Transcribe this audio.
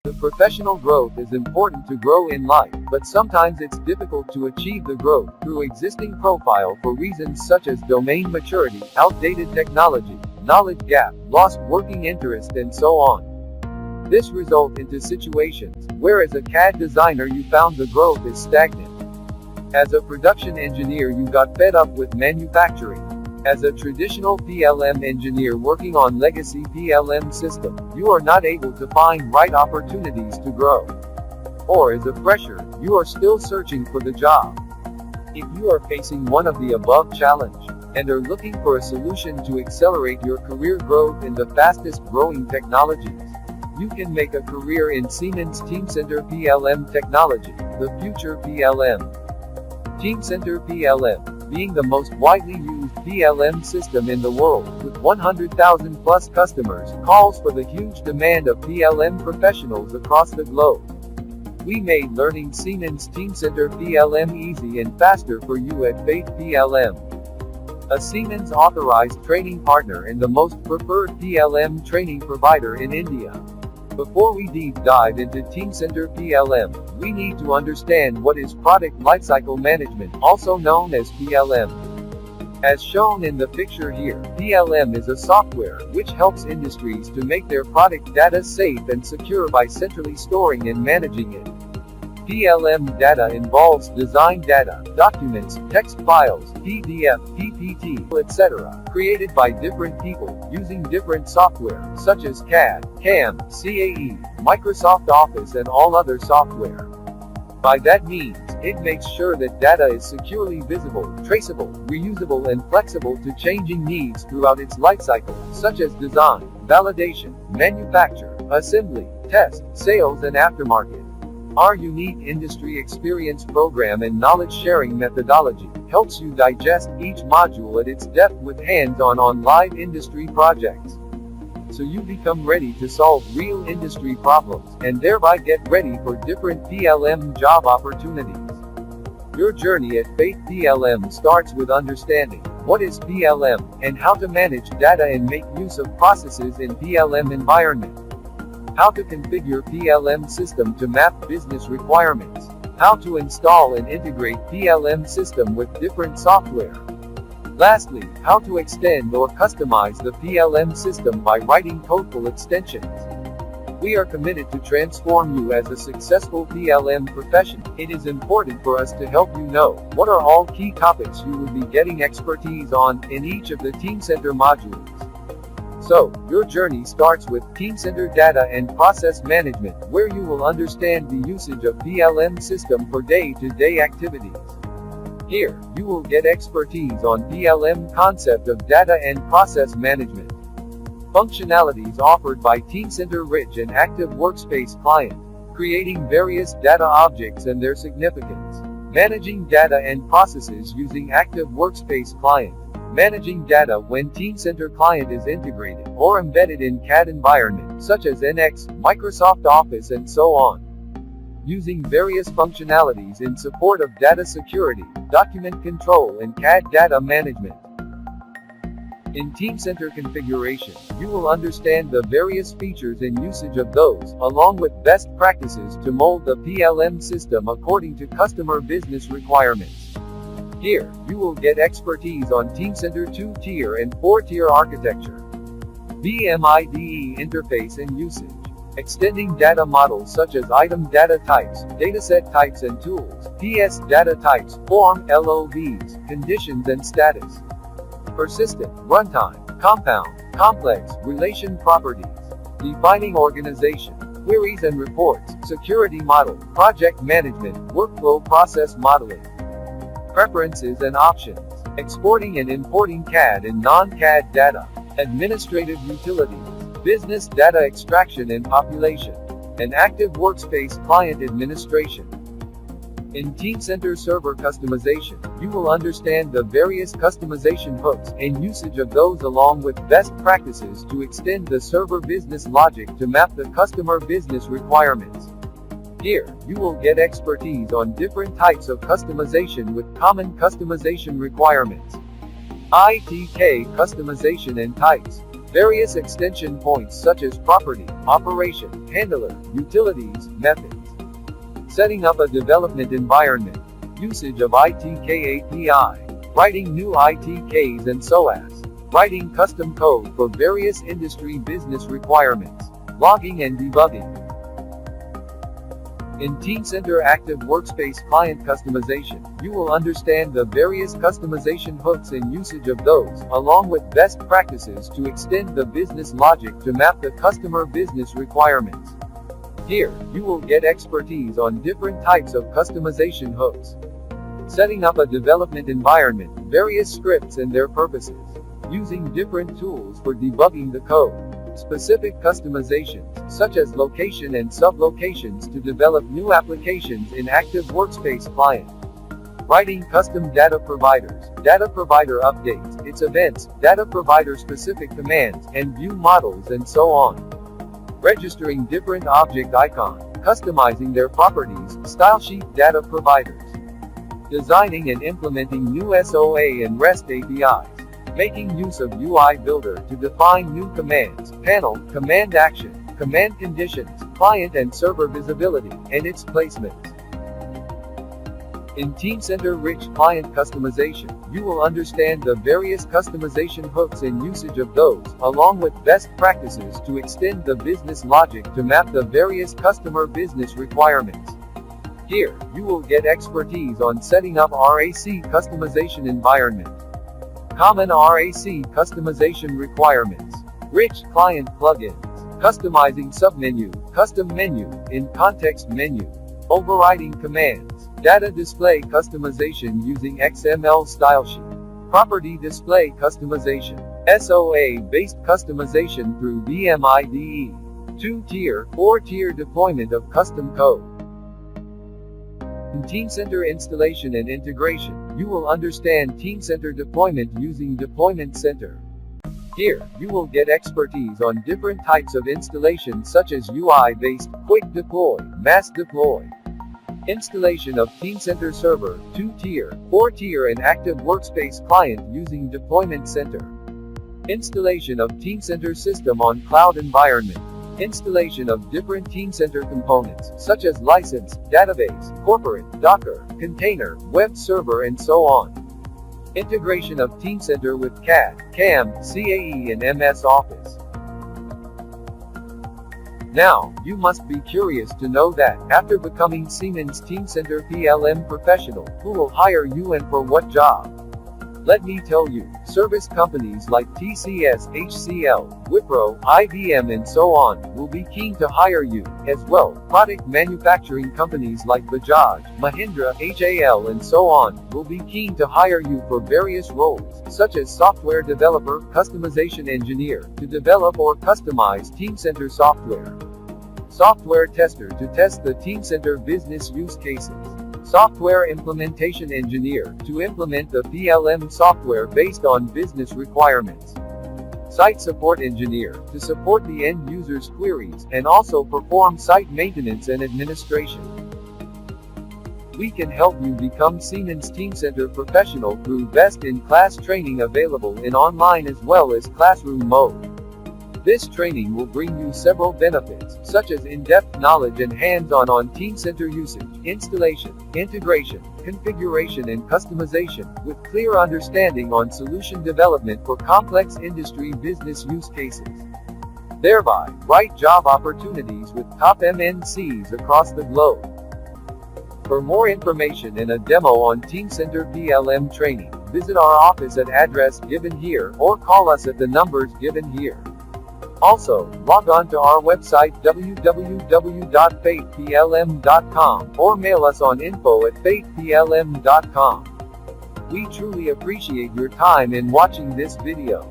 The professional growth is important to grow in life, but sometimes it's difficult to achieve the growth through existing profile for reasons such as domain maturity, outdated technology, knowledge gap, lost working interest, and so on. This results into situations where as a CAD designer you found the growth is stagnant. As a production engineer you got fed up with manufacturing. As a traditional PLM engineer working on legacy PLM system, you are not able to find right opportunities to grow. Or as a fresher, you are still searching for the job. If you are facing one of the above challenge, and are looking for a solution to accelerate your career growth in the fastest growing technologies, you can make a career in Siemens Teamcenter PLM technology, the future PLM. Teamcenter PLM, being the most widely used PLM system in the world, with 100,000 plus customers, calls for the huge demand of PLM professionals across the globe. We made learning Siemens Teamcenter PLM easy and faster for you at Faith PLM, a Siemens authorized training partner and the most preferred PLM training provider in India. Before we deep dive into Teamcenter PLM, we need to understand what is Product Lifecycle Management, also known as PLM. As shown in the picture here, PLM is a software which helps industries to make their product data safe and secure by centrally storing and managing it. PLM data involves design data, documents, text files, PDF, PPT, etc., created by different people, using different software, such as CAD, CAM, CAE, Microsoft Office and all other software. By that means, it makes sure that data is securely visible, traceable, reusable and flexible to changing needs throughout its lifecycle, such as design, validation, manufacture, assembly, test, sales and aftermarket. Our unique industry experience program and knowledge sharing methodology helps you digest each module at its depth with hands-on on live industry projects. So you become ready to solve real industry problems, and thereby get ready for different PLM job opportunities. Your journey at Faith PLM starts with understanding what is PLM, and how to manage data and make use of processes in PLM environment. How to configure PLM system to map business requirements. How to install and integrate PLM system with different software. Lastly, how to extend or customize the PLM system by writing codeful extensions. We are committed to transform you as a successful PLM professional. It is important for us to help you know what are all key topics you will be getting expertise on in each of the Teamcenter modules. So, your journey starts with Teamcenter Data and Process Management, where you will understand the usage of PLM system for day-to-day activities. Here, you will get expertise on PLM concept of data and process management. Functionalities offered by Teamcenter Rich and Active Workspace Client. Creating various data objects and their significance. Managing data and processes using Active Workspace Client. Managing data when Teamcenter Client is integrated or embedded in CAD environment, such as NX, Microsoft Office and so on. Using various functionalities in support of data security, document control and CAD data management. In Teamcenter configuration, you will understand the various features and usage of those, along with best practices to mold the PLM system according to customer business requirements. Here, you will get expertise on Teamcenter 2-tier and 4-tier architecture. BMIDE interface and usage. Extending data models such as item data types, dataset types and tools, PS data types, form, LOVs, conditions and status. Persistent, runtime, compound, complex, relation properties. Defining organization, queries and reports, security model, project management, workflow process modeling. Preferences and options. Exporting and importing CAD and non-CAD data. Administrative utilities. Business data extraction and population. And Active Workspace Client administration. In Teamcenter Server customization, you will understand the various customization hooks and usage of those along with best practices to extend the server business logic to map the customer business requirements. Here, you will get expertise on different types of customization with common customization requirements. ITK customization and types. Various extension points such as property, operation, handler, utilities, methods. Setting up a development environment. Usage of ITK API. Writing new ITKs and SOAS. Writing custom code for various industry business requirements. Logging and debugging. In Teamcenter Active Workspace Client Customization, you will understand the various customization hooks and usage of those, along with best practices to extend the business logic to map the customer business requirements. Here, you will get expertise on different types of customization hooks. Setting up a development environment, various scripts and their purposes. Using different tools for debugging the code. Specific customizations, such as location and sub-locations to develop new applications in Active Workspace Client. Writing custom data providers, data provider updates, its events, data provider specific commands, and view models and so on. Registering different object icons, customizing their properties, stylesheet data providers. Designing and implementing new SOA and REST APIs. Making use of UI Builder to define new commands, panel, command action, command conditions, client and server visibility, and its placements. In Teamcenter Rich Client Customization, you will understand the various customization hooks and usage of those, along with best practices to extend the business logic to map the various customer business requirements. Here, you will get expertise on setting up RAC customization environment. Common RAC customization requirements. Rich client plugins. Customizing submenu, custom menu, in-context menu. Overriding commands. Data display customization using XML stylesheet. Property display customization. SOA-based customization through VMIDE. 2-tier, 4-tier deployment of custom code. In Teamcenter installation and integration, you will understand Teamcenter deployment using Deployment Center. Here, you will get expertise on different types of installation such as UI-based, quick deploy, mass deploy. Installation of Teamcenter Server, 2-tier, 4-tier and Active Workspace Client using Deployment Center. Installation of Teamcenter System on Cloud Environment. Installation of different Teamcenter components, such as license, database, corporate, Docker, container, web server and so on. Integration of Teamcenter with CAD, CAM, CAE and MS Office. Now, you must be curious to know that, after becoming Siemens Teamcenter PLM professional, who will hire you and for what job? Let me tell you, service companies like TCS, HCL, Wipro, IBM and so on, will be keen to hire you, as well, product manufacturing companies like Bajaj, Mahindra, HAL and so on, will be keen to hire you for various roles, such as software developer, customization engineer, to develop or customize Teamcenter software. Software tester to test the Teamcenter business use cases. Software implementation engineer, to implement the PLM software based on business requirements. Site support engineer, to support the end user's queries, and also perform site maintenance and administration. We can help you become Siemens Teamcenter professional through best-in-class training available in online as well as classroom mode. This training will bring you several benefits, such as in-depth knowledge and hands-on on Teamcenter usage, installation, integration, configuration and customization, with clear understanding on solution development for complex industry business use cases. Thereby, right job opportunities with top MNCs across the globe. For more information and a demo on Teamcenter PLM training, visit our office at address given here, or call us at the numbers given here. Also, log on to our website www.faithplm.com or mail us on info@faithplm.com. We truly appreciate your time in watching this video.